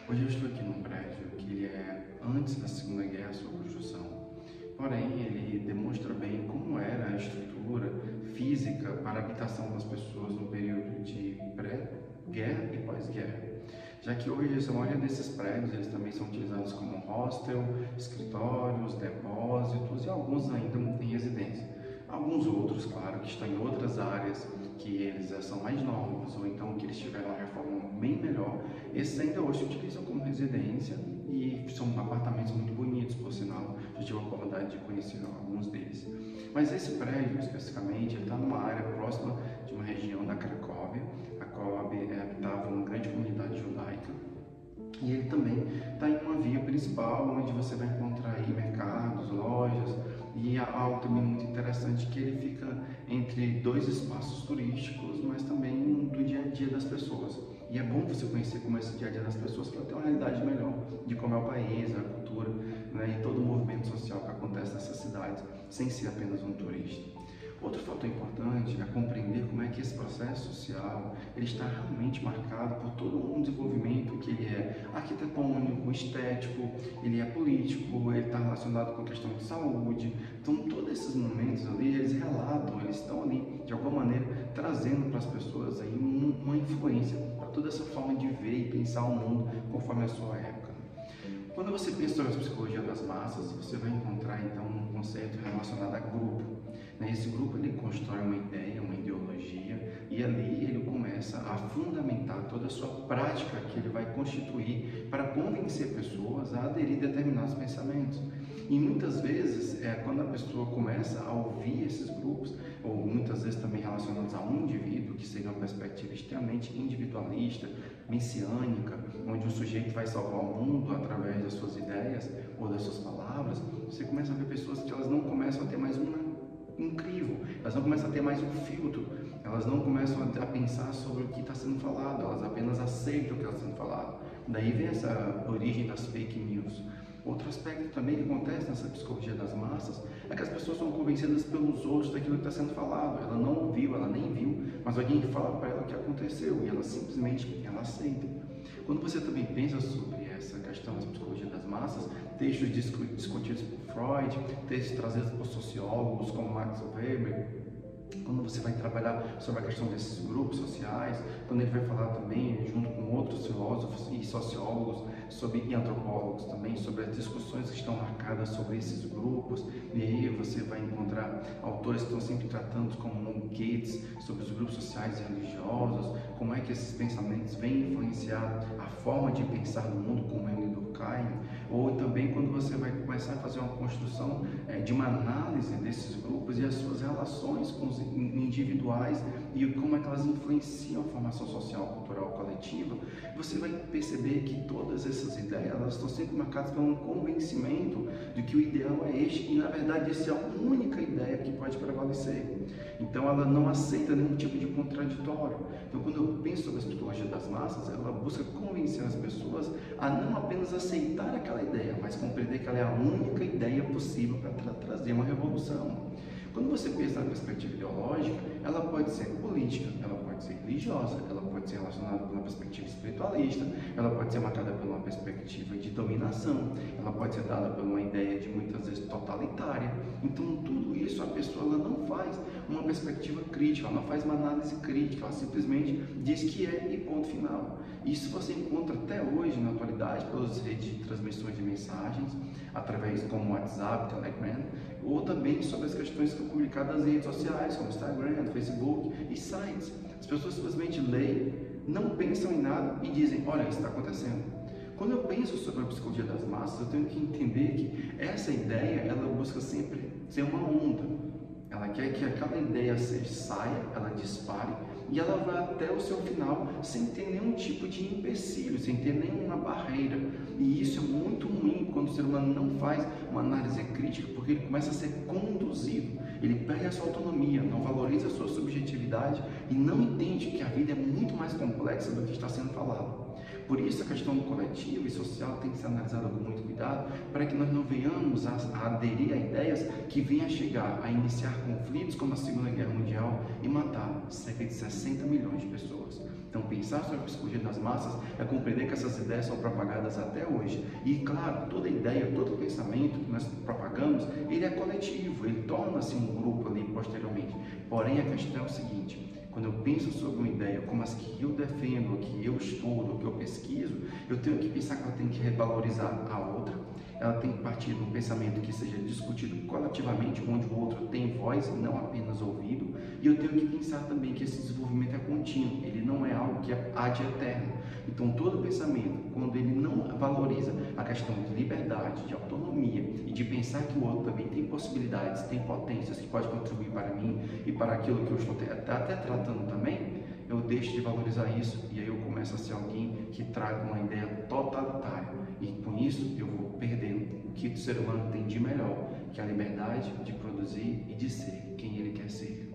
Hoje eu estou aqui num prédio que ele é antes da Segunda Guerra, sua construção. Porém, ele demonstra bem como era a estrutura física para a habitação das pessoas no período de pré-guerra e pós-guerra. Já que hoje a maioria desses prédios eles também são utilizados como hostel, escritórios, depósitos e alguns ainda têm residência. Alguns outros, claro, que estão em outras áreas que eles já são mais novos ou então que eles tiveram uma reforma bem melhor, esses ainda hoje se utilizam como residência e são apartamentos muito bonitos, por sinal, já tive a oportunidade de conhecer alguns deles. Mas esse prédio, especificamente, ele está numa área próxima de uma região da Cracóvia, a qual habitava uma grande comunidade judaica. E ele também está em uma via principal, onde você vai encontrar aí mercados, lojas, e há algo também muito interessante que ele fica entre dois espaços turísticos, mas também do dia a dia das pessoas. E é bom você conhecer como é esse dia a dia das pessoas para ter uma realidade melhor de como é o país, a cultura, né, e todo o movimento social que acontece nessas cidades, sem ser apenas um turista. Outro fator importante é compreender como é que esse processo social ele está realmente marcado por todo um desenvolvimento que ele é arquitetônico, estético, ele é político, ele está relacionado com a questão de saúde. Então, todos esses momentos ali, eles relatam, eles estão ali, de alguma maneira, trazendo para as pessoas aí uma influência para toda essa forma de ver e pensar o mundo conforme a sua época. Quando você pensa sobre a psicologia das massas, você vai encontrar então um conceito relacionado a grupo. Esse grupo ele constrói uma ideia, uma ideologia e ali ele começa a fundamentar toda a sua prática que ele vai constituir para convencer pessoas a aderir a determinados pensamentos. E muitas vezes, quando a pessoa começa a ouvir esses grupos, ou muitas vezes também relacionados a um indivíduo, que seria uma perspectiva extremamente individualista, messiânica, onde o sujeito vai salvar o mundo através das suas ideias ou das suas palavras, você começa a ver pessoas que elas não começam a ter mais um crivo, elas não começam a ter mais um filtro, elas não começam a pensar sobre o que está sendo falado, elas apenas aceitam o que está sendo falado. Daí vem essa origem das fake news. Outro aspecto também que acontece nessa psicologia das massas é que as pessoas são convencidas pelos outros daquilo que está sendo falado. Ela não ouviu, ela nem viu, mas alguém fala para ela o que aconteceu e ela simplesmente aceita. Quando você também pensa sobre essa questão da psicologia das massas, textos discutidos por Freud, textos trazidos por sociólogos como Max Weber, quando você vai trabalhar sobre a questão desses grupos sociais, quando ele vai falar também, junto com outros filósofos e sociólogos, e antropólogos também, sobre as discussões que estão marcadas sobre esses grupos, e aí você vai encontrar autores que estão sempre tratando, como Gates, sobre os grupos sociais e religiosos, como é que esses pensamentos vêm influenciar a forma de pensar no mundo, como Emile Durkheim, ou também quando você vai começar a fazer uma construção de uma análise desses grupos e as suas relações com os individuais e como é que elas influenciam a formação social, cultural, coletiva, você vai perceber que todas essas ideias elas estão sempre marcadas por um convencimento de que o ideal é este e na verdade essa é a única ideia que pode prevalecer. Então ela não aceita nenhum tipo de contraditório. Então quando eu penso sobre a psicologia das massas, ela busca convencer as pessoas a não apenas aceitar aquela ideia, mas compreender que ela é a única ideia possível para trazer uma revolução. Quando você pensa na perspectiva ideológica, ela pode ser política, ela pode ser religiosa, ela pode ser relacionada com uma perspectiva espiritualista, ela pode ser marcada por uma perspectiva de dominação, ela pode ser dada por uma ideia de muitas vezes totalitária. Então tudo isso a pessoa ela não faz uma perspectiva crítica, ela não faz uma análise crítica, ela simplesmente diz que é e ponto final. Isso você encontra até hoje na atualidade pelas redes de transmissões de mensagens, através como WhatsApp, Telegram, ou também sobre as questões que são publicadas nas redes sociais, como Instagram, Facebook e sites. As pessoas simplesmente leem, não pensam em nada e dizem, olha, isso está acontecendo. Quando eu penso sobre a psicologia das massas, eu tenho que entender que essa ideia, ela busca sempre ser uma onda. Ela quer que aquela ideia saia, ela dispare e ela vá até o seu final sem ter nenhum tipo de empecilho, sem ter nenhuma barreira. E isso é muito ruim quando o ser humano não faz uma análise crítica, porque ele começa a ser conduzido, ele perde a sua autonomia, não valoriza a sua subjetividade e não entende que a vida é muito mais complexa do que está sendo falado. Por isso a questão coletiva e social tem que ser analisada com muito cuidado para que nós não venhamos a aderir a ideias que venham a chegar a iniciar conflitos como a Segunda Guerra Mundial e matar cerca de 60 milhões de pessoas. Então, pensar sobre a psicologia das massas é compreender que essas ideias são propagadas até hoje. E, claro, toda ideia, todo pensamento que nós propagamos, ele é coletivo, ele torna-se um grupo ali posteriormente. Porém, a questão é o seguinte: quando eu penso sobre uma ideia como as que eu defendo, que eu estudo, que eu pesquiso, eu tenho que pensar que ela tem que revalorizar a outra, ela tem que partir de um pensamento que seja discutido coletivamente, onde o outro tem voz, não apenas ouvido, e eu tenho que pensar também que esse desenvolvimento é contínuo, ele não é algo que é ad eterno. Então, todo pensamento, quando ele não valoriza a questão de liberdade, de autonomia e de pensar que o outro também tem possibilidades, tem potências que pode contribuir para mim e para aquilo que eu estou até tratando também, eu deixo de valorizar isso e aí eu começo a ser alguém que traga uma ideia totalitária. E com isso eu vou perdendo o que o ser humano tem de melhor, que é a liberdade de produzir e de ser quem ele quer ser.